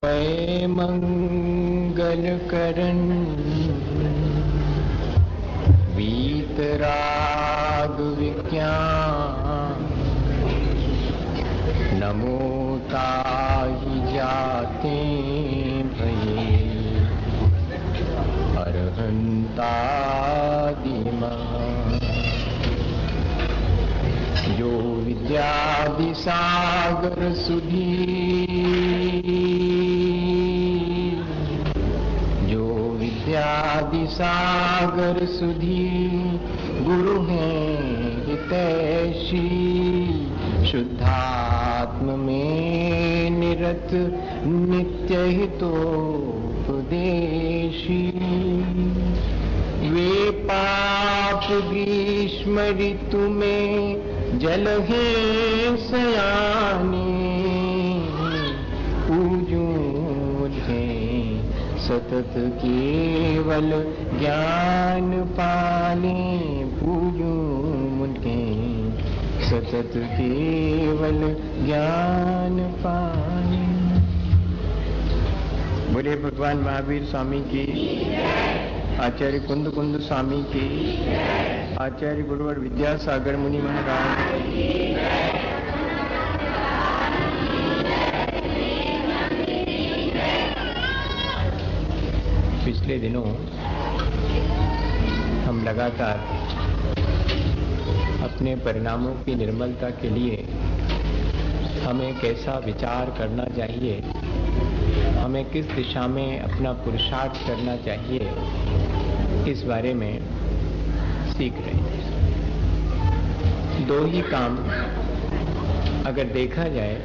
वै मंगल करन वीतराग विज्ञान नमो ताहि जाते भये अरहंतादिमा जो विद्यादि सागर सुधी जो विद्यादि सागर सुधी गुरु हैं हितैषी शुद्धात्म में निरत नित्य हितोपदेशी वे पाप ग्रीष्म ऋतु में जल है सयाने पूजूं सतत केवल ज्ञान पाने पूजूं मुझे सतत केवल ज्ञान पाने। बोले भगवान महावीर स्वामी की, आचार्य कुंद कुंद स्वामी की, आचार्य गुरुवर विद्यासागर मुनि महाराज। पिछले दिनों हम लगातार अपने परिणामों की निर्मलता के लिए हमें कैसा विचार करना चाहिए, हमें किस दिशा में अपना पुरुषार्थ करना चाहिए, इस बारे में सीख रहे थे। दो ही काम अगर देखा जाए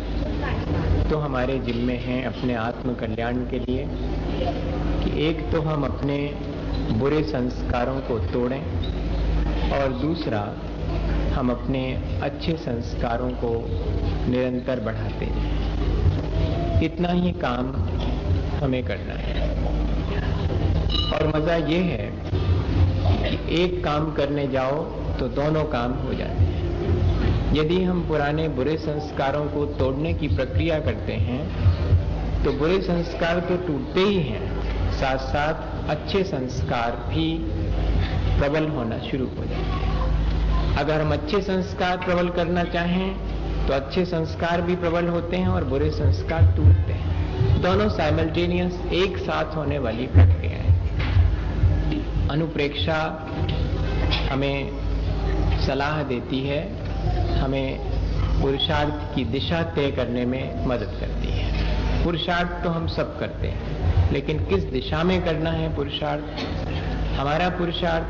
तो हमारे जिम्मे हैं अपने आत्म कल्याण के लिए कि एक तो हम अपने बुरे संस्कारों को तोड़ें और दूसरा हम अपने अच्छे संस्कारों को निरंतर बढ़ाते जाएं। इतना ही काम हमें करना है। और मजा ये है कि एक काम करने जाओ तो दोनों काम हो जाते हैं। यदि हम पुराने बुरे संस्कारों को तोड़ने की प्रक्रिया करते हैं तो बुरे संस्कार तो टूटते ही हैं, साथ साथ अच्छे संस्कार भी प्रबल होना शुरू हो जाते हैं। अगर हम अच्छे संस्कार प्रबल करना चाहें तो अच्छे संस्कार भी प्रबल होते हैं और बुरे संस्कार टूटते हैं। दोनों साइमल्टेनियस एक साथ होने वाली प्रक्रिया है। अनुप्रेक्षा हमें सलाह देती है, हमें पुरुषार्थ की दिशा तय करने में मदद करती है। पुरुषार्थ तो हम सब करते हैं, लेकिन किस दिशा में करना है पुरुषार्थ? हमारा पुरुषार्थ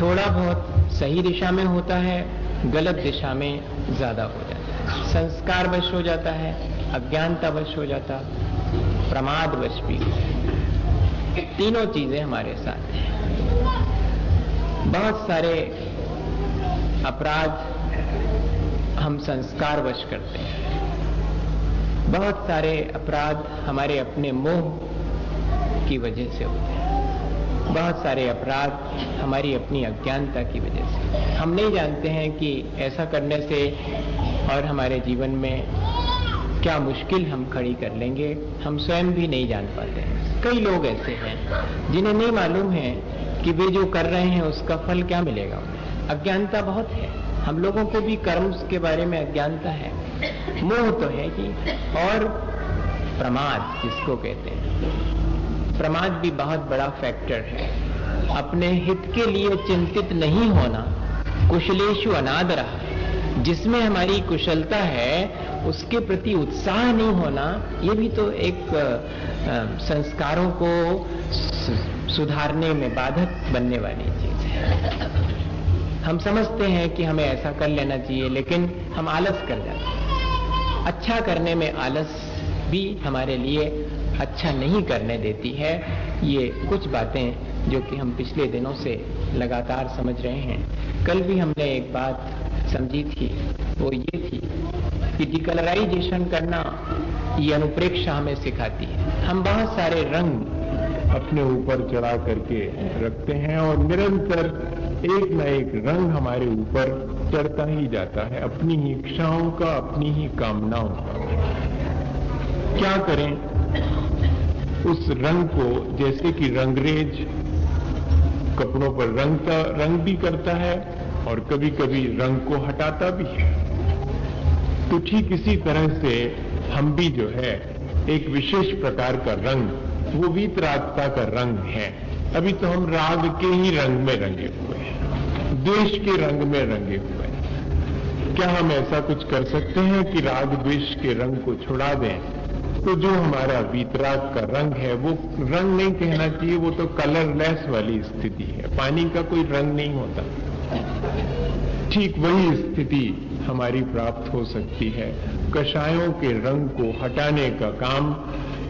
थोड़ा बहुत सही दिशा में होता है, गलत दिशा में ज्यादा हो जाता है। संस्कार वश हो जाता है, अज्ञानता वश हो जाता, प्रमाद वश भी। तीनों चीजें हमारे साथ हैं। बहुत सारे अपराध हम संस्कार वश करते हैं, बहुत सारे अपराध हमारे अपने मोह की वजह से होते हैं, बहुत सारे अपराध हमारी अपनी अज्ञानता की वजह से। हम नहीं जानते हैं कि ऐसा करने से और हमारे जीवन में क्या मुश्किल हम खड़ी कर लेंगे, हम स्वयं भी नहीं जान पाते हैं। कई लोग ऐसे हैं जिन्हें नहीं मालूम है कि वे जो कर रहे हैं उसका फल क्या मिलेगा उन्हें। अज्ञानता बहुत है, हम लोगों को भी कर्म के बारे में अज्ञानता है, मोह तो है कि, और प्रमाद जिसको कहते हैं। प्रमाद भी बहुत बड़ा फैक्टर है। अपने हित के लिए चिंतित नहीं होना, कुशलेषु अनादरः, जिसमें हमारी कुशलता है उसके प्रति उत्साह नहीं होना, ये भी तो एक संस्कारों को सुधारने में बाधक बनने वाली चीज है। हम समझते हैं कि हमें ऐसा कर लेना चाहिए, लेकिन हम आलस कर जाते हैं। अच्छा करने में आलस भी हमारे लिए अच्छा नहीं करने देती है। ये कुछ बातें जो कि हम पिछले दिनों से लगातार समझ रहे हैं। कल भी हमने एक बात समझी थी, वो ये थी कि डिकलराइजेशन करना ये अनुप्रेक्षा हमें सिखाती है। हम बहुत सारे रंग अपने ऊपर चढ़ा करके रखते हैं और निरंतर एक न एक रंग हमारे ऊपर चढ़ता ही जाता है, अपनी ही इच्छाओं का, अपनी ही कामनाओं का। क्या करें? उस रंग को, जैसे कि रंगरेज कपड़ों पर रंग भी करता है और कभी कभी रंग को हटाता भी है, तो ठीक इसी तरह से हम भी जो है एक विशेष प्रकार का रंग, वो वीतरागता का रंग है। अभी तो हम राग के ही रंग में रंगे हुए हैं, द्वेष के रंग में रंगे हुए हैं। क्या हम ऐसा कुछ कर सकते हैं कि राग द्वेष के रंग को छुड़ा दें? तो जो हमारा वीतराग का रंग है, वो रंग नहीं कहना चाहिए, वो तो कलरलेस वाली स्थिति है, पानी का कोई रंग नहीं होता। ठीक वही स्थिति हमारी प्राप्त हो सकती है। कषायों के रंग को हटाने का काम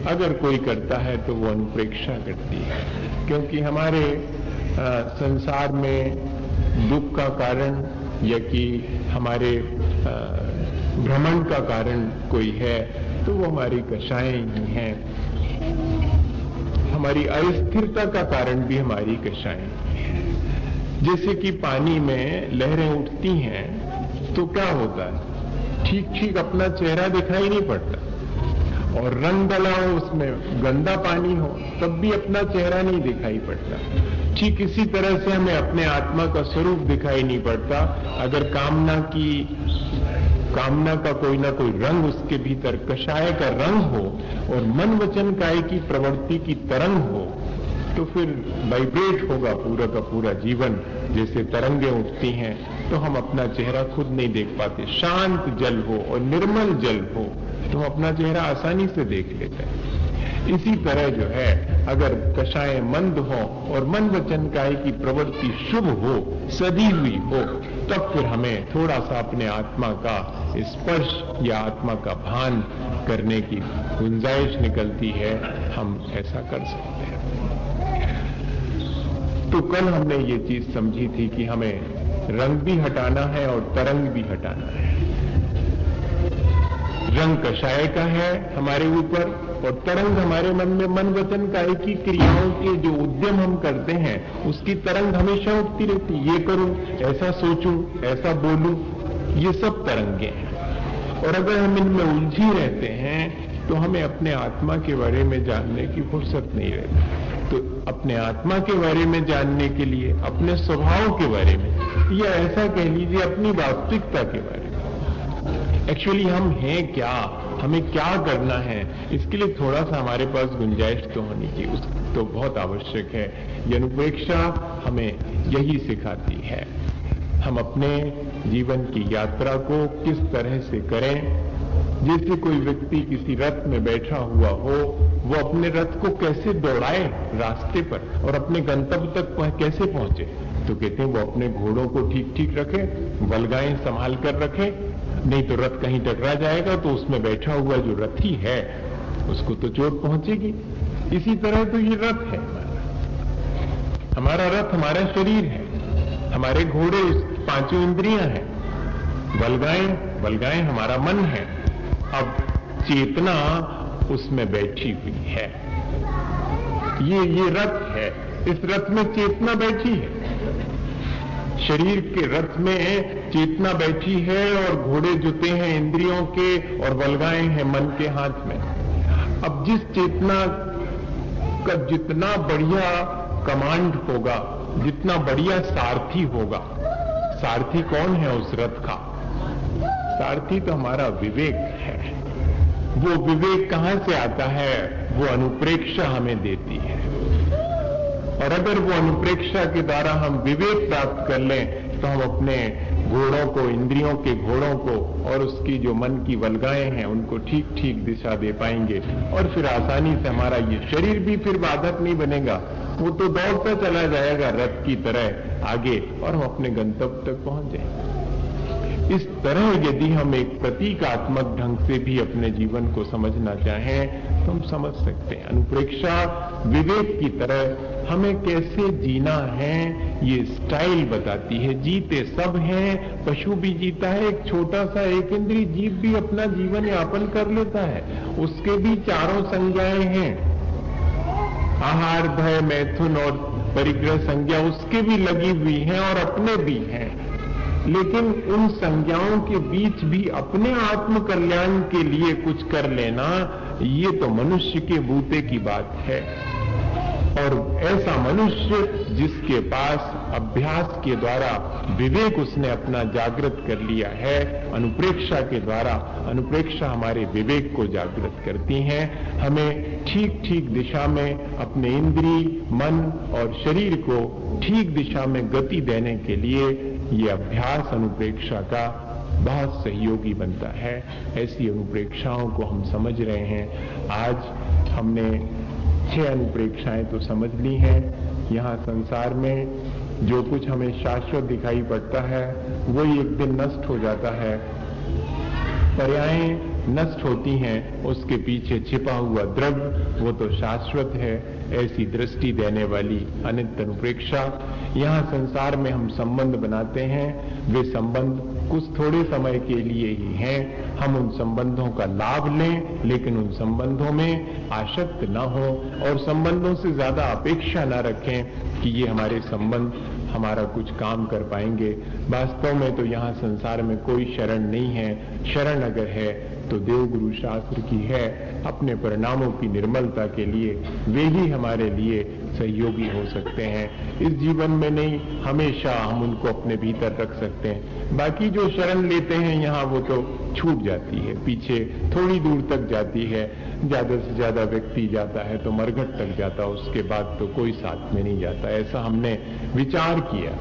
अगर कोई करता है तो वो अनुप्रेक्षा करती है, क्योंकि हमारे संसार में दुख का कारण या कि हमारे भ्रमण का कारण कोई है तो वो हमारी कषाएं ही हैं। हमारी अस्थिरता का कारण भी हमारी कषाएं हैं। जैसे कि पानी में लहरें उठती हैं तो क्या होता है, ठीक ठीक अपना चेहरा दिखाई नहीं पड़ता, और रंग डाला हो उसमें, गंदा पानी हो, तब भी अपना चेहरा नहीं दिखाई पड़ता। ठीक इसी तरह से हमें अपने आत्मा का स्वरूप दिखाई नहीं पड़ता। अगर कामना का कोई ना कोई रंग उसके भीतर, कषाय का रंग हो और मन वचन काय की प्रवृत्ति की तरंग हो, तो फिर वाइब्रेट होगा पूरा का पूरा जीवन। जैसे तरंगें उठती हैं तो हम अपना चेहरा खुद नहीं देख पाते। शांत जल हो और निर्मल जल हो तो हम अपना चेहरा आसानी से देख लेते हैं। इसी तरह जो है, अगर कषाएं मंद हो और मन वचन काय की प्रवृत्ति शुभ हो, सदी हुई हो, तब फिर हमें थोड़ा सा अपने आत्मा का स्पर्श या आत्मा का भान करने की गुंजाइश निकलती है। हम ऐसा कर सकते हैं। तो कल हमने ये चीज समझी थी कि हमें रंग भी हटाना है और तरंग भी हटाना है। रंग कषाय का है हमारे ऊपर, और तरंग हमारे मन में मन वचन काय की क्रियाओं के जो उद्यम हम करते हैं उसकी तरंग हमेशा उठती रहती। ये करूं, ऐसा सोचूं, ऐसा बोलूं, ये सब तरंगे हैं। और अगर हम इनमें उलझे रहते हैं तो हमें अपने आत्मा के बारे में जानने की फुर्सत नहीं रहती। तो अपने आत्मा के बारे में जानने के लिए, अपने स्वभाव के बारे में, या ऐसा कह लीजिए अपनी वास्तविकता के बारे में, एक्चुअली हम हैं क्या, हमें क्या करना है, इसके लिए थोड़ा सा हमारे पास गुंजाइश तो होनी चाहिए, तो बहुत आवश्यक है। ये अनुप्रेक्षा हमें यही सिखाती है। हम अपने जीवन की यात्रा को किस तरह से करें। जैसे कोई व्यक्ति किसी रथ में बैठा हुआ हो, वो अपने रथ को कैसे दौड़ाए रास्ते पर और अपने गंतव्य तक कैसे पहुंचे, तो कहते हैं वो अपने घोड़ों को ठीक ठीक रखे, बलगाएं संभाल कर रखे, नहीं तो रथ कहीं टकरा जाएगा तो उसमें बैठा हुआ जो रथी है उसको तो चोट पहुंचेगी। इसी तरह तो ये रथ है हमारा रथ हमारा शरीर है, हमारे घोड़े पांचों इंद्रियां हैं, बलगाएं हमारा मन है। अब चेतना उसमें बैठी हुई है, ये रथ है, इस रथ में चेतना बैठी है, शरीर के रथ में चेतना बैठी है और घोड़े जुते हैं इंद्रियों के और बलगाएं हैं मन के हाथ में। अब जिस चेतना का जितना बढ़िया कमांड होगा, जितना बढ़िया सारथी होगा, सारथी कौन है उस रथ का? सारथी तो हमारा विवेक है। वो विवेक कहां से आता है? वो अनुप्रेक्षा हमें देती है। और अगर वो अनुप्रेक्षा के द्वारा हम विवेक प्राप्त कर लें तो हम अपने घोड़ों को, इंद्रियों के घोड़ों को और उसकी जो मन की वल्गाएं हैं उनको ठीक ठीक दिशा दे पाएंगे, और फिर आसानी से हमारा ये शरीर भी फिर बाधक नहीं बनेगा, वो तो दौड़ता चला जाएगा रथ की तरह आगे और हम अपने गंतव्य तक पहुंच जाएंगे। इस तरह यदि हम एक प्रतीकात्मक ढंग से भी अपने जीवन को समझना चाहें तो हम समझ सकते हैं। अनुप्रेक्षा विवेक की तरह हमें कैसे जीना है ये स्टाइल बताती है। जीते सब हैं, पशु भी जीता है, एक छोटा सा एक इंद्रिय जीव भी अपना जीवन यापन कर लेता है, उसके भी चारों संज्ञाएं हैं, आहार, भय, मैथुन और परिग्रह संज्ञा उसके भी लगी हुई हैं और अपने भी हैं। लेकिन उन संज्ञाओं के बीच भी अपने आत्म कल्याण के लिए कुछ कर लेना, ये तो मनुष्य के बूते की बात है। और ऐसा मनुष्य जिसके पास अभ्यास के द्वारा विवेक उसने अपना जागृत कर लिया है, अनुप्रेक्षा के द्वारा, अनुप्रेक्षा हमारे विवेक को जागृत करती हैं, हमें ठीक ठीक दिशा में अपने इंद्रिय, मन और शरीर को ठीक दिशा में गति देने के लिए ये अभ्यास अनुप्रेक्षा का बहुत सहयोगी बनता है। ऐसी अनुप्रेक्षाओं को हम समझ रहे हैं। आज हमने 6 अनुप्रेक्षाएं तो समझ ली हैं। यहाँ संसार में जो कुछ हमें शाश्वत दिखाई पड़ता है वही एक दिन नष्ट हो जाता है। पर्यायें नष्ट होती हैं, उसके पीछे छिपा हुआ द्रव्य वो तो शाश्वत है। ऐसी दृष्टि देने वाली अनित्य अनुप्रेक्षा। यहाँ संसार में हम संबंध बनाते हैं, वे संबंध कुछ थोड़े समय के लिए ही हैं। हम उन संबंधों का लाभ लें, लेकिन उन संबंधों में आसक्त न हो और संबंधों से ज्यादा अपेक्षा न रखें कि ये हमारे संबंध हमारा कुछ काम कर पाएंगे। वास्तव में तो यहाँ संसार में कोई शरण नहीं है। शरण अगर है तो देवगुरु शास्त्र की है। अपने परिणामों की निर्मलता के लिए वे ही हमारे लिए सहयोगी हो सकते हैं। इस जीवन में नहीं, हमेशा हम उनको अपने भीतर रख सकते हैं। बाकी जो शरण लेते हैं यहाँ वो तो छूट जाती है, पीछे थोड़ी दूर तक जाती है। ज्यादा से ज्यादा व्यक्ति जाता है तो मरघट तक जाता, उसके बाद तो कोई साथ में नहीं जाता। ऐसा हमने विचार किया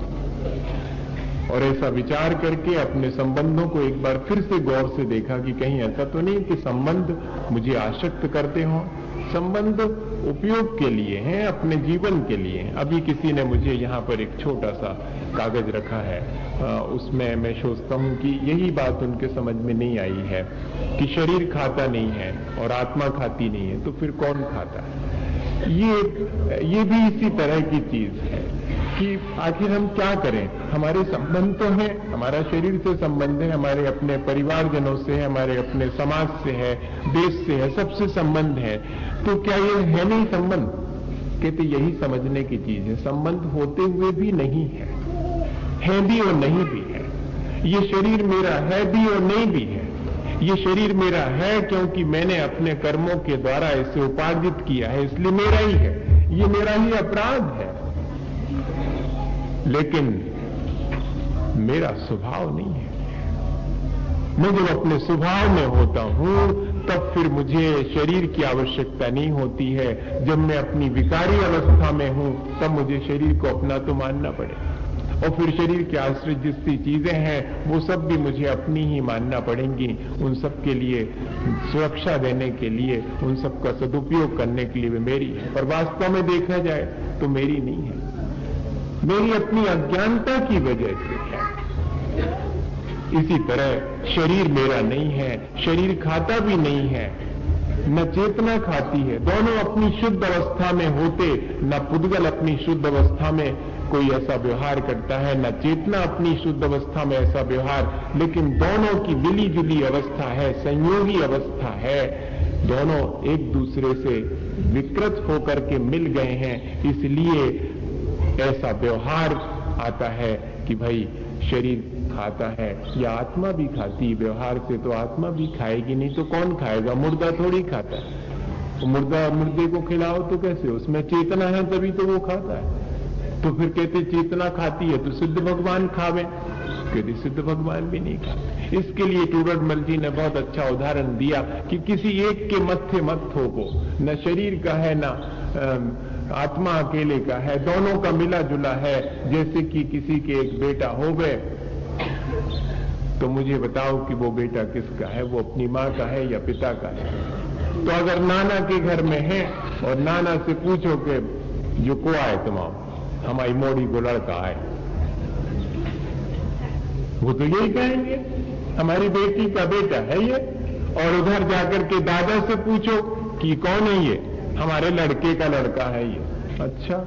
और ऐसा विचार करके अपने संबंधों को एक बार फिर से गौर से देखा कि कहीं ऐसा तो नहीं कि संबंध मुझे आसक्त करते हों। संबंध उपयोग के लिए हैं, अपने जीवन के लिए। अभी किसी ने मुझे यहाँ पर एक छोटा सा कागज रखा है, उसमें मैं सोचता हूँ कि यही बात उनके समझ में नहीं आई है कि शरीर खाता नहीं है और आत्मा खाती नहीं है, तो फिर कौन खाता है? ये भी इसी तरह की चीज है कि आखिर हम क्या करें। हमारे संबंध तो हैं, हमारा शरीर से संबंध है, हमारे अपने परिवारजनों से है, हमारे अपने समाज से है, देश से है, सबसे संबंध है। तो क्या ये है नहीं संबंध? कहते यही समझने की चीज है। संबंध होते हुए भी नहीं है भी और नहीं भी है। ये शरीर मेरा है भी और नहीं भी है। ये शरीर मेरा है क्योंकि मैंने अपने कर्मों के द्वारा इसे उपार्जित किया है, इसलिए मेरा ही है। ये मेरा ही अपराध है, लेकिन मेरा स्वभाव नहीं है। मैं जब अपने स्वभाव में होता हूं तब फिर मुझे शरीर की आवश्यकता नहीं होती है। जब मैं अपनी विकारी अवस्था में हूं तब मुझे शरीर को अपना तो मानना पड़े, और फिर शरीर के आश्रित जितनी चीजें हैं वो सब भी मुझे अपनी ही मानना पड़ेंगी। उन सब के लिए सुरक्षा देने के लिए, उन सब का सदुपयोग करने के लिए वे मेरी है, पर वास्तव में देखा जाए तो मेरी नहीं है। मेरी अपनी अज्ञानता की वजह से है। इसी तरह शरीर मेरा नहीं है, शरीर खाता भी नहीं है, न चेतना खाती है। दोनों अपनी शुद्ध अवस्था में होते, न पुद्गल अपनी शुद्ध अवस्था में कोई ऐसा व्यवहार करता है, न चेतना अपनी शुद्ध अवस्था में ऐसा व्यवहार, लेकिन दोनों की मिली जुली अवस्था है, संयोगी अवस्था है। दोनों एक दूसरे से विकृत होकर के मिल गए हैं, इसलिए ऐसा व्यवहार आता है कि भाई शरीर खाता है या आत्मा भी खाती। व्यवहार से तो आत्मा भी खाएगी, नहीं तो कौन खाएगा? मुर्दा थोड़ी खाता है। तो मुर्दे को खिलाओ तो कैसे? उसमें चेतना है तभी तो वो खाता है। तो फिर कहते चेतना खाती है तो सिद्ध भगवान खावे, कहते सिद्ध भगवान भी नहीं खाते। इसके लिए टूरडमल जी ने बहुत अच्छा उदाहरण दिया कि किसी एक के मत्थे मत ठोको, न शरीर का है न आत्मा अकेले का है, दोनों का मिला जुला है। जैसे कि किसी के एक बेटा हो गए तो मुझे बताओ कि वो बेटा किसका है? वो अपनी माँ का है या पिता का है? तो अगर नाना के घर में है और नाना से पूछो कि जो को आए तुम्हारा, हमारी मोड़ी को लड़का आए, वो तो यही कहेंगे हमारी बेटी का बेटा है ये। और उधर जाकर के दादा से पूछो कि कौन है ये, हमारे लड़के का लड़का है ये। अच्छा,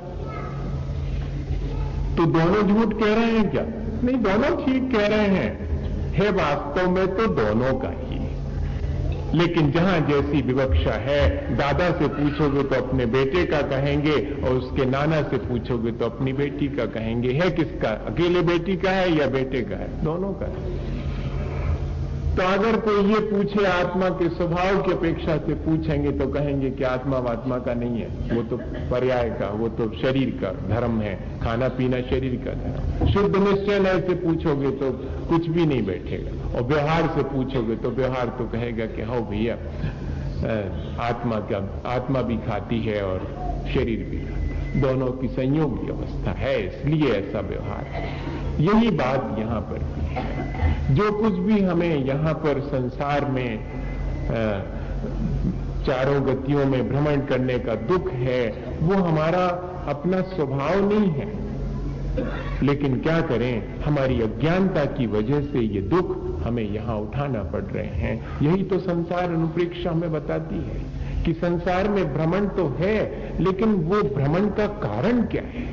तो दोनों झूठ कह रहे हैं क्या? नहीं, दोनों ठीक कह रहे हैं। है वास्तव में तो दोनों का ही, लेकिन जहां जैसी विवक्षा है, दादा से पूछोगे तो अपने बेटे का कहेंगे और उसके नाना से पूछोगे तो अपनी बेटी का कहेंगे। है किसका? अकेले बेटी का है या बेटे का है? दोनों का है। तो अगर कोई ये पूछे आत्मा के स्वभाव की अपेक्षा से पूछेंगे तो कहेंगे कि आत्मा आत्मा का नहीं है, वो तो पर्याय का, वो तो शरीर का धर्म है, खाना पीना शरीर का धर्म। शुद्ध निश्चय से पूछोगे तो कुछ भी नहीं बैठेगा, और व्यवहार से पूछोगे तो व्यवहार तो कहेगा कि हाँ भैया आत्मा भी खाती है और शरीर भी खाता है, दोनों की संयोगी अवस्था है, इसलिए ऐसा व्यवहार है। यही बात यहां पर भी है। जो कुछ भी हमें यहां पर संसार में चारों गतियों में भ्रमण करने का दुख है, वो हमारा अपना स्वभाव नहीं है, लेकिन क्या करें, हमारी अज्ञानता की वजह से ये दुख हमें यहां उठाना पड़ रहे हैं। यही तो संसार अनुप्रेक्षा हमें बताती है कि संसार में भ्रमण तो है, लेकिन वो भ्रमण का कारण क्या है।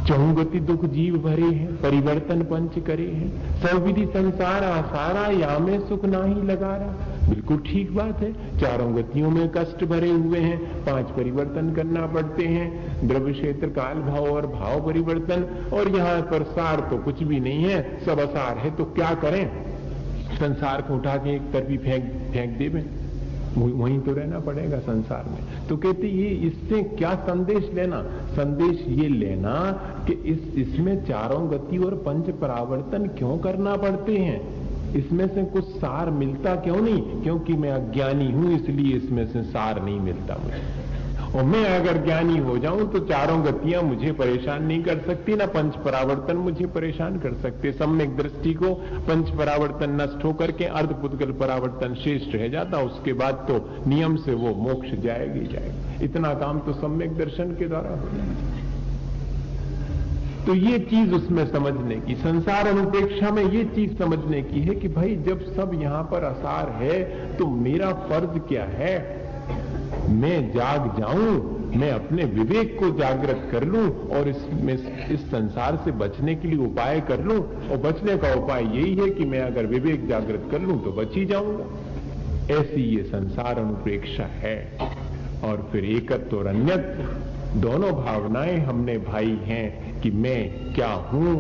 चहुगति दुख जीव भरे हैं, परिवर्तन पंच करे हैं, सर्वविधि संसार आसारा, या में सुख नाही लगा रहा। बिल्कुल ठीक बात है, चारों गतियों में कष्ट भरे हुए हैं, 5 परिवर्तन करना पड़ते हैं, द्रव्य क्षेत्र काल भाव और भाव परिवर्तन, और यहां पर सार तो कुछ भी नहीं है, सब असार है। तो क्या करें, संसार को उठा के एक तरफी फेंक देवें, वहीं तो रहना पड़ेगा संसार में। तो कहते ये इससे क्या संदेश लेना, संदेश ये लेना कि इसमें चारों गति और पंच परावर्तन क्यों करना पड़ते हैं, इसमें से कुछ सार मिलता क्यों नहीं। क्योंकि मैं अज्ञानी हूं, इसलिए इसमें से सार नहीं मिलता मुझे। और मैं अगर ज्ञानी हो जाऊं तो चारों गतियां मुझे परेशान नहीं कर सकती, ना पंच परावर्तन मुझे परेशान कर सकते। सम्यक दृष्टि को पंच परावर्तन नष्ट होकर के अर्धपुद्गल परावर्तन शेष रह जाता, उसके बाद तो नियम से वो मोक्ष जाएगा ही जाएगा। इतना काम तो सम्यक दर्शन के द्वारा हो जाएगा। तो ये चीज उसमें समझने की, संसार अनुपेक्षा में ये चीज समझने की है कि भाई जब सब यहां पर असार है तो मेरा फर्ज क्या है, मैं जाग जाऊं, मैं अपने विवेक को जागृत कर लूं और इस संसार से बचने के लिए उपाय कर लूं। और बचने का उपाय यही है कि मैं अगर विवेक जागृत कर लूं तो बच ही जाऊंगा। ऐसी ये संसार अनुप्रेक्षा है। और फिर एकत्व और अन्यत्व दोनों भावनाएं हमने भाई हैं कि मैं क्या हूं,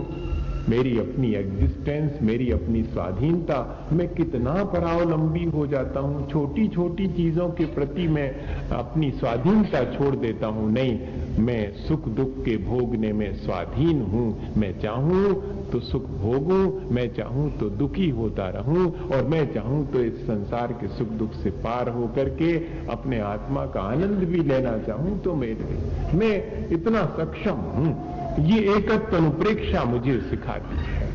मेरी अपनी एग्जिस्टेंस, मेरी अपनी स्वाधीनता, मैं कितना परावलंबी हो जाता हूं, छोटी छोटी चीजों के प्रति मैं अपनी स्वाधीनता छोड़ देता हूं। नहीं, मैं सुख दुख के भोगने में स्वाधीन हूं, मैं चाहूं तो सुख भोगूं, मैं चाहूं तो दुखी होता रहूं, और मैं चाहूं तो इस संसार के सुख दुख से पार होकर के अपने आत्मा का आनंद भी लेना चाहूं तो मैं इतना सक्षम हूं। ये एकत्व अनुप्रेक्षा मुझे सिखाती है।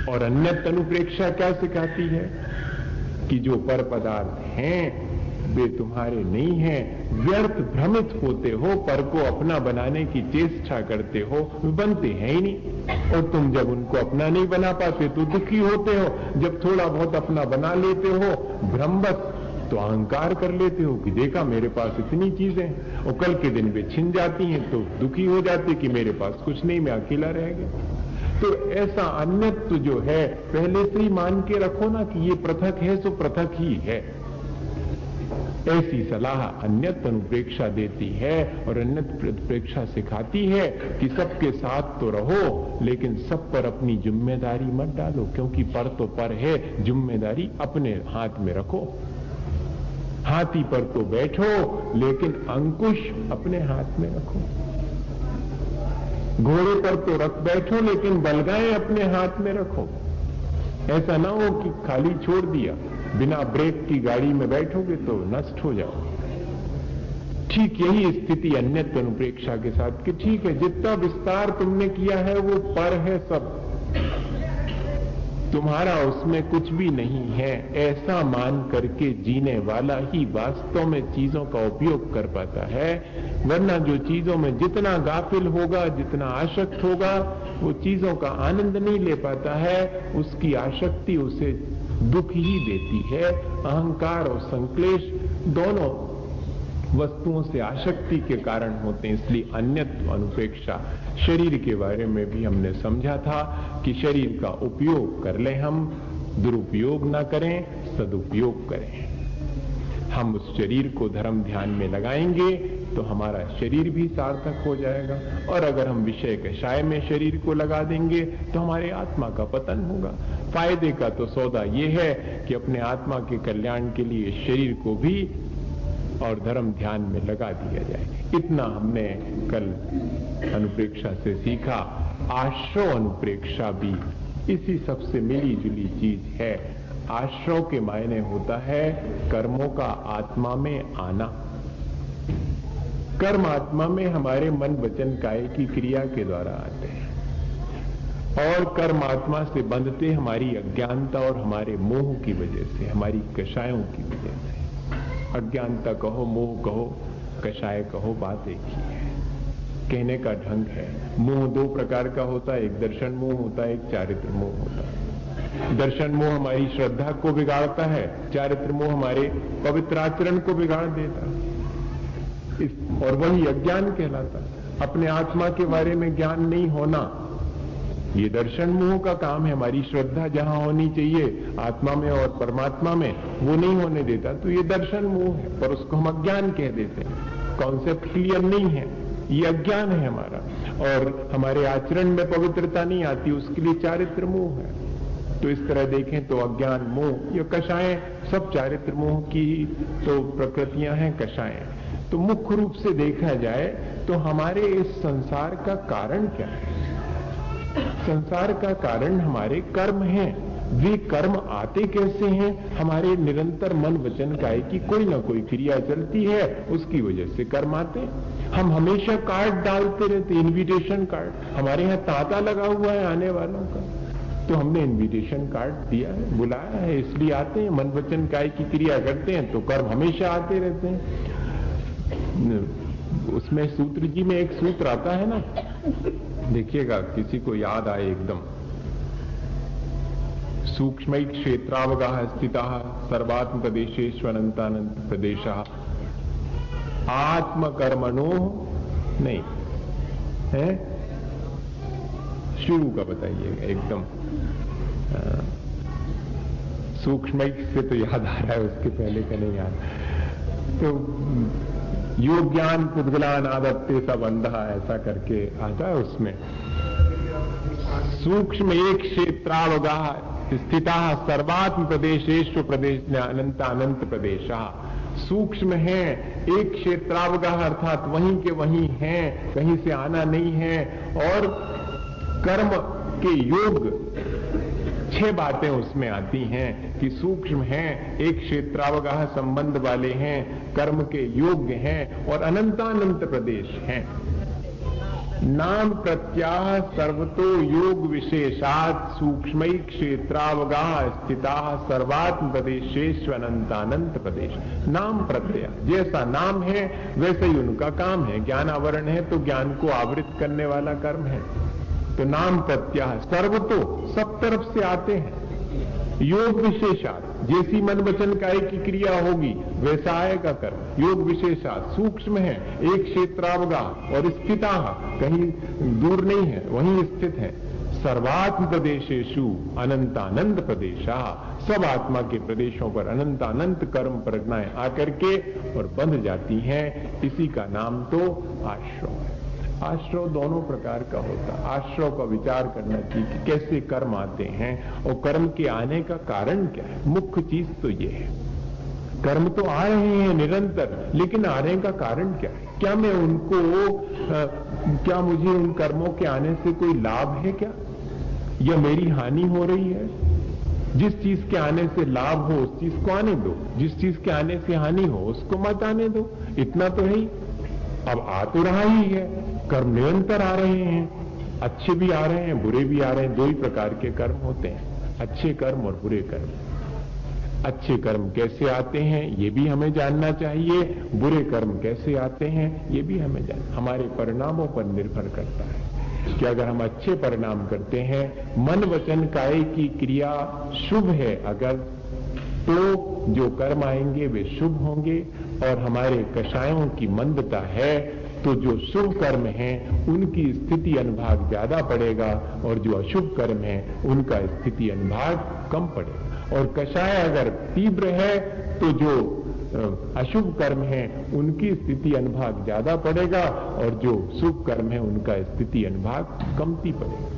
और अन्यत्व अनुप्रेक्षा क्या सिखाती है कि जो पर पदार्थ हैं वे तुम्हारे नहीं हैं, व्यर्थ भ्रमित होते हो, पर को अपना बनाने की चेष्टा करते हो, वे बनते हैं ही नहीं। और तुम जब उनको अपना नहीं बना पाते तो दुखी होते हो, जब थोड़ा बहुत अपना बना लेते हो भ्रमवश तो अहंकार कर लेते हो कि देखा मेरे पास इतनी चीजें हैं, और कल के दिन वे छिन जाती हैं तो दुखी हो जाते कि मेरे पास कुछ नहीं, मैं अकेला रह गया। तो ऐसा अन्यत्व जो है पहले से ही मान के रखो ना कि ये पृथक है सो पृथक ही है। ऐसी सलाह अन्यत्व अनुप्रेक्षा देती है और अन्यत्व अनुप्रेक्षा सिखाती है कि सबके साथ तो रहो, लेकिन सब पर अपनी जिम्मेदारी मत डालो, क्योंकि पर तो पर है, जिम्मेदारी अपने हाथ में रखो। हाथी पर तो बैठो, लेकिन अंकुश अपने हाथ में रखो। घोड़े पर तो रख बैठो, लेकिन बलगाएं अपने हाथ में रखो। ऐसा ना हो कि खाली छोड़ दिया, बिना ब्रेक की गाड़ी में बैठोगे तो नष्ट हो जाओ। ठीक यही स्थिति अन्यत्व अनुप्रेक्षा के साथ कि ठीक है, जितना विस्तार तुमने किया है वो पर है, सब तुम्हारा उसमें कुछ भी नहीं है, ऐसा मान करके जीने वाला ही वास्तव में चीजों का उपयोग कर पाता है। वरना जो चीजों में जितना गाफिल होगा, जितना आसक्त होगा, वो चीजों का आनंद नहीं ले पाता है। उसकी आसक्ति उसे दुख ही देती है। अहंकार और संक्लेश दोनों वस्तुओं से आसक्ति के कारण होते हैं। इसलिए अन्यत्व अनुपेक्षा। शरीर के बारे में भी हमने समझा था कि शरीर का उपयोग कर ले हम, दुरुपयोग ना करें, सदुपयोग करें। हम उस शरीर को धर्म ध्यान में लगाएंगे तो हमारा शरीर भी सार्थक हो जाएगा, और अगर हम विषय कषाय में शरीर को लगा देंगे तो हमारे आत्मा का पतन होगा। फायदे का तो सौदा ये है कि अपने आत्मा के कल्याण के लिए शरीर को भी और धर्म ध्यान में लगा दिया जाए। इतना हमने कल अनुप्रेक्षा से सीखा। आश्रव अनुप्रेक्षा भी इसी सबसे मिली जुली चीज है। आश्रव के मायने होता है कर्मों का आत्मा में आना। कर्म आत्मा में हमारे मन वचन काय की क्रिया के द्वारा आते हैं, और कर्म आत्मा से बंधते हमारी अज्ञानता और हमारे मोह की वजह से, हमारी कषायों की वजह से। अज्ञानता कहो, मोह कहो, कषाय कहो, बात एक ही है, कहने का ढंग है। मोह दो प्रकार का होता है, एक दर्शन मोह होता है, एक चारित्र मोह होता है। दर्शन मोह हमारी श्रद्धा को बिगाड़ता है, चारित्र मोह हमारे पवित्र आचरण को बिगाड़ देता है, और वही अज्ञान कहलाता है। अपने आत्मा के बारे में ज्ञान नहीं होना, ये दर्शन मोह का काम है। हमारी श्रद्धा जहां होनी चाहिए आत्मा में और परमात्मा में, वो नहीं होने देता, तो ये दर्शन मोह है, पर उसको हम अज्ञान कह देते हैं। कॉन्सेप्ट क्लियर नहीं है, ये अज्ञान है हमारा, और हमारे आचरण में पवित्रता नहीं आती, उसके लिए चारित्र मोह है। तो इस तरह देखें तो अज्ञान, मोह, ये कषाय सब चारित्र मोह की तो प्रकृतियां हैं, कषाय। तो मुख्य रूप से देखा जाए तो हमारे इस संसार का कारण क्या है? संसार का कारण हमारे कर्म हैं। वे कर्म आते कैसे हैं? हमारे निरंतर मन वचन काय की कोई ना कोई क्रिया चलती है, उसकी वजह से कर्म आते हैं। हम हमेशा कार्ड डालते रहते, इनविटेशन कार्ड। हमारे यहाँ तांता लगा हुआ है आने वालों का, तो हमने इनविटेशन कार्ड दिया है, बुलाया है, इसलिए आते हैं। मन वचन काय की क्रिया करते हैं तो कर्म हमेशा आते रहते हैं। उसमें सूत्र जी में एक सूत्र आता है ना, देखिएगा, किसी को याद आए एकदम। सूक्ष्म क्षेत्रावगाह स्थिता सर्वात्म प्रदेशेषु अनंतानंत प्रदेश आत्मकर्मणो नहीं है। शुरू का बताइएगा एकदम। सूक्ष्म से तो याद आ रहा है, उसके पहले का नहीं याद। तो योग ज्ञान पुद्गलान आदत्ते सब अंधा, ऐसा करके आता है उसमें। सूक्ष्म एक क्षेत्रावगाह स्थिता सर्वात्म प्रदेशेषु प्रदेश अनंत अनंत प्रदेश। सूक्ष्म है, एक क्षेत्रावगाह अर्थात वहीं के वहीं हैं, कहीं से आना नहीं है। और कर्म के योग 6 बातें उसमें आती हैं कि सूक्ष्म हैं, एक क्षेत्रावगाह संबंध वाले हैं, कर्म के योग्य हैं, और अनंतानंत प्रदेश हैं। नाम प्रत्याह सर्वतो योग विशेषात सूक्ष्म क्षेत्रावगाह स्थिता सर्वात्म प्रदेशेषु अनंतानंत प्रदेश। नाम प्रत्यय, जैसा नाम है वैसे ही उनका काम है। ज्ञान आवरण है तो ज्ञान को आवृत करने वाला कर्म है। तो नाम प्रत्याह सर्वतो, सब तरफ से आते हैं। योग विशेषात, जैसी मन वचन काय की क्रिया होगी वैसा आएगा कर्म। योग विशेषात, सूक्ष्म है, एक क्षेत्रावगाह, और स्थिता, कहीं दूर नहीं है, वहीं स्थित है। सर्वात्म प्रदेशेषु अनंतानंद प्रदेशा, सब आत्मा के प्रदेशों पर अनंत अनंत कर्म प्रज्ञाएं आकर के और बंध जाती हैं। इसी का नाम तो आश्रव है। आश्रव दोनों प्रकार का होता है। आश्रव का विचार करना चाहिए कि कैसे कर्म आते हैं और कर्म के आने का कारण क्या है। मुख्य चीज तो ये है, कर्म तो आ रहे हैं निरंतर, लेकिन आने का कारण क्या है? क्या मैं उनको क्या मुझे उन कर्मों के आने से कोई लाभ है क्या, या मेरी हानि हो रही है? जिस चीज के आने से लाभ हो उस चीज को आने दो, जिस चीज के आने से हानि हो उसको मत आने दो। इतना तो है ही। अब आ तो रहा ही है, कर्म निरंतर आ रहे हैं, अच्छे भी आ रहे हैं, बुरे भी आ रहे हैं। 2 ही प्रकार के कर्म होते हैं, अच्छे कर्म और बुरे कर्म। अच्छे कर्म कैसे आते हैं ये भी हमें जानना चाहिए, बुरे कर्म कैसे आते हैं ये भी हमें जानना। हमारे परिणामों पर निर्भर करता है कि अगर हम अच्छे परिणाम करते हैं, मन वचन काय की क्रिया शुभ है अगर, तो जो कर्म आएंगे वे शुभ होंगे। और हमारे कषायों की मंदता है तो जो शुभ कर्म हैं उनकी स्थिति अनुभाग ज्यादा पड़ेगा, और जो अशुभ कर्म हैं उनका स्थिति अनुभाग कम पड़ेगा। और कषाय अगर तीव्र है तो जो अशुभ कर्म हैं उनकी स्थिति अनुभाग ज्यादा पड़ेगा और जो शुभ कर्म है उनका स्थिति अनुभाग कमती पड़ेगा।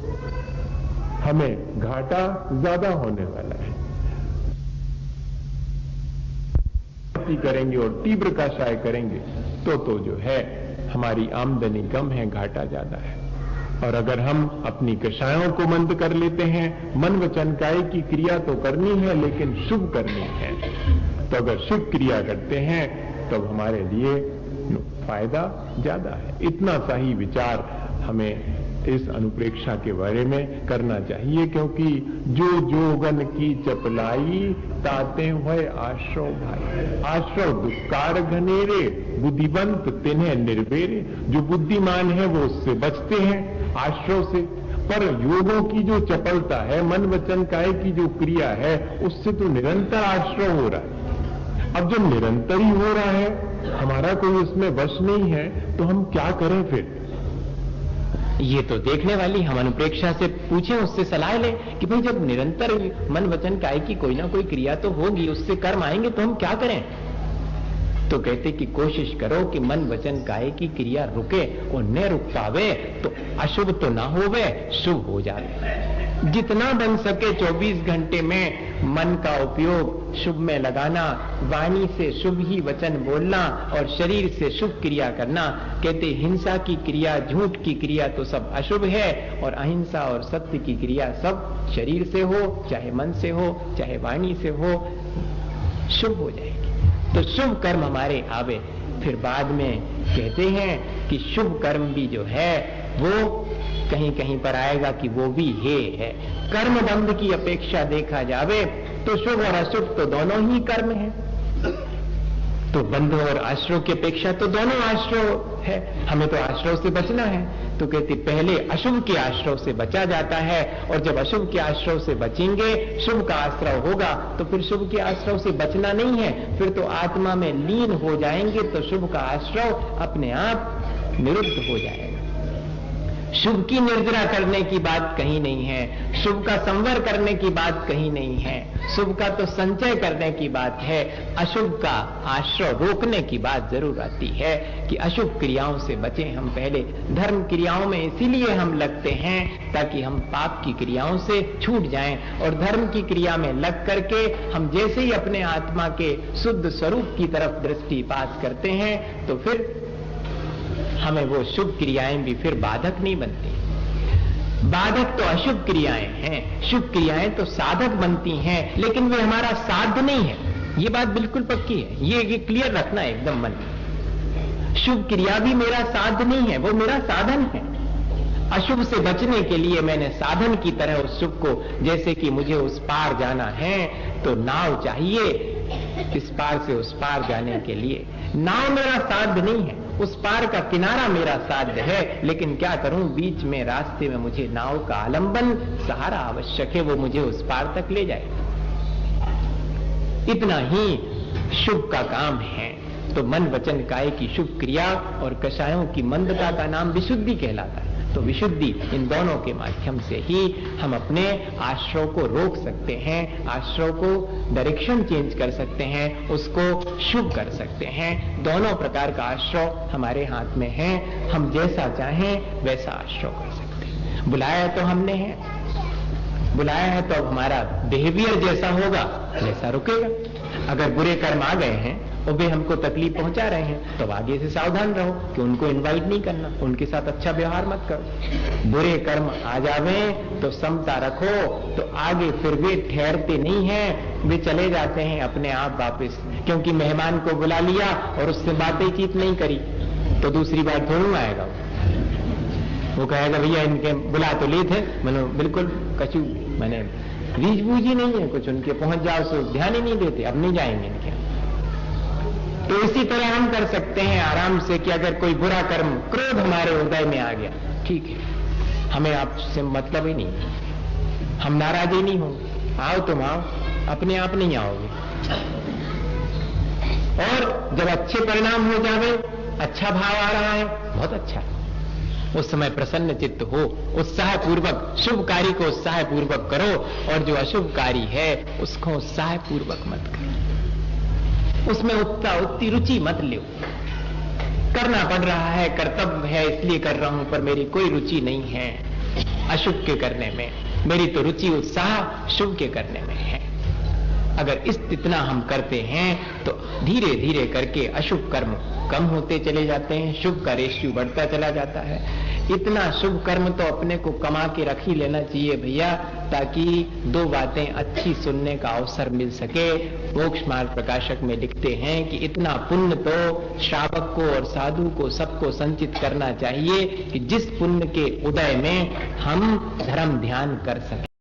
हमें घाटा ज्यादा होने वाला है। करेंगे और तीव्र कषाय करेंगे तो जो है हमारी आमदनी कम है, घाटा ज्यादा है। और अगर हम अपनी कषायों को मंद कर लेते हैं, मन वचन काय की क्रिया तो करनी है लेकिन शुभ करनी है, तो अगर शुभ क्रिया करते हैं तब हमारे लिए फायदा ज्यादा है। इतना सा ही विचार हमें इस अनुप्रेक्षा के बारे में करना चाहिए, क्योंकि जो जोगन की चपलाई ताते हुए आश्रव भाई, आश्रव दुष्कार घनेरे बुद्धिवंत तिन्हें निर्वेरे। जो बुद्धिमान है वो उससे बचते हैं आश्रव से, पर योगों की जो चपलता है, मन वचन काय की जो क्रिया है, उससे तो निरंतर आश्रव हो रहा है। अब जब निरंतर ही हो रहा है, हमारा कोई उसमें वश नहीं है, तो हम क्या करें फिर? ये तो देखने वाली, हम अनुप्रेक्षा से पूछें, उससे सलाह लें कि भाई जब निरंतर मन वचन काय की कोई ना कोई क्रिया तो होगी, उससे कर्म आएंगे, तो हम क्या करें? तो कहते कि कोशिश करो कि मन वचन काय की क्रिया रुके, और न रुक पावे तो अशुभ तो ना होवे, शुभ हो जाए। जितना बन सके 24 घंटे में मन का उपयोग शुभ में लगाना, वाणी से शुभ ही वचन बोलना और शरीर से शुभ क्रिया करना। कहते हिंसा की क्रिया, झूठ की क्रिया तो सब अशुभ है, और अहिंसा और सत्य की क्रिया सब शरीर से हो, चाहे मन से हो, चाहे वाणी से हो, शुभ हो जाएगी। तो शुभ कर्म हमारे आवे। फिर बाद में कहते हैं कि शुभ कर्म भी जो है वो कहीं कहीं पर आएगा कि वो भी है। कर्म बंध की अपेक्षा देखा जावे तो शुभ और अशुभ तो दोनों ही कर्म है, तो बंध और आश्रव की अपेक्षा तो दोनों आश्रव है। हमें तो आश्रव से बचना है, तो कहते पहले अशुभ के आश्रव से बचा जाता है, और जब अशुभ के आश्रव से बचेंगे, शुभ का आश्रव होगा, तो फिर शुभ के आश्रव से बचना नहीं है, फिर तो आत्मा में लीन हो जाएंगे, तो शुभ का आश्रव अपने आप निरुद्ध हो जाएगा। शुभ की निर्जरा करने की बात कहीं नहीं है, शुभ का संवर करने की बात कहीं नहीं है, शुभ का तो संचय करने की बात है। अशुभ का आश्रय रोकने की बात जरूर आती है कि अशुभ क्रियाओं से बचें हम। पहले धर्म क्रियाओं में इसीलिए हम लगते हैं ताकि हम पाप की क्रियाओं से छूट जाएं, और धर्म की क्रिया में लग करके हम जैसे ही अपने आत्मा के शुद्ध स्वरूप की तरफ दृष्टिपात करते हैं, तो फिर हमें वो शुभ क्रियाएं भी फिर बाधक नहीं बनती। बाधक तो अशुभ क्रियाएं हैं, शुभ क्रियाएं तो साधक बनती हैं, लेकिन वे हमारा साध्य नहीं है। ये बात बिल्कुल पक्की है, ये क्लियर रखना एकदम मन में। शुभ क्रिया भी मेरा साध्य नहीं है, वो मेरा साधन है। अशुभ से बचने के लिए मैंने साधन की तरह उस शुभ को, जैसे कि मुझे उस पार जाना है तो नाव चाहिए, इस पार से उस पार जाने के लिए नाव मेरा साध्य नहीं है, उस पार का किनारा मेरा साध्य है, लेकिन क्या करूं, बीच में रास्ते में मुझे नाव का आलंबन सहारा आवश्यक है, वो मुझे उस पार तक ले जाए। इतना ही शुभ का काम है। तो मन वचन काय की शुभ क्रिया और कषायों की मंदता का नाम विशुद्धि कहलाता है। तो विशुद्धि इन दोनों के माध्यम से ही हम अपने आश्रव को रोक सकते हैं, आश्रव को डायरेक्शन चेंज कर सकते हैं, उसको शुभ कर सकते हैं। दोनों प्रकार का आश्रव हमारे हाथ में है, हम जैसा चाहें वैसा आश्रव कर सकते हैं। बुलाया तो हमने है, बुलाया है तो अब हमारा बिहेवियर जैसा होगा वैसा रुकेगा। अगर बुरे कर्म आ गए हैं और वे हमको तकलीफ पहुंचा रहे हैं तो आगे से सावधान रहो कि उनको इनवाइट नहीं करना, उनके साथ अच्छा व्यवहार मत करो। बुरे कर्म आ जावे तो समता रखो, तो आगे फिर वे ठहरते नहीं हैं, वे चले जाते हैं अपने आप वापस। क्योंकि मेहमान को बुला लिया और उससे बातचीत नहीं करी तो दूसरी बार थोड़ा आएगा, वो कहेगा भैया इनके बुला तो लिए थे, मैंने बिल्कुल कचू, मैंने रीझ बूझ ही नहीं है कुछ, उनके पहुंच जाओ तो ध्यान ही नहीं देते, अब नहीं जाएंगे इनके। तो इसी तरह हम कर सकते हैं आराम से कि अगर कोई बुरा कर्म, क्रोध हमारे हृदय में आ गया, ठीक है, हमें आपसे मतलब ही नहीं, हम नाराज ही नहीं होंगे, आओ तुम आओ, अपने आप नहीं आओगे। और जब अच्छे परिणाम हो जावे, अच्छा भाव आ रहा है, बहुत अच्छा, उस समय प्रसन्न चित्त हो, उत्साह पूर्वक शुभ कार्य को उत्साह पूर्वक करो, और जो अशुभ कार्य है उसको उत्साह पूर्वक मत करो। उसमें उतनी रुचि मत लो। करना पड़ रहा है, कर्तव्य है इसलिए कर रहा हूं, पर मेरी कोई रुचि नहीं है अशुभ के करने में। मेरी तो रुचि उत्साह शुभ के करने में है। अगर इतना हम करते हैं तो धीरे धीरे करके अशुभ कर्म कम होते चले जाते हैं, शुभ का रेशियो बढ़ता चला जाता है। इतना शुभ कर्म तो अपने को कमा के रख ही लेना चाहिए भैया, ताकि दो बातें अच्छी सुनने का अवसर मिल सके। मोक्ष मार्ग प्रकाशक में लिखते हैं कि इतना पुण्य तो श्रावक को और साधु को सबको संचित करना चाहिए कि जिस पुण्य के उदय में हम धर्म ध्यान कर सकें।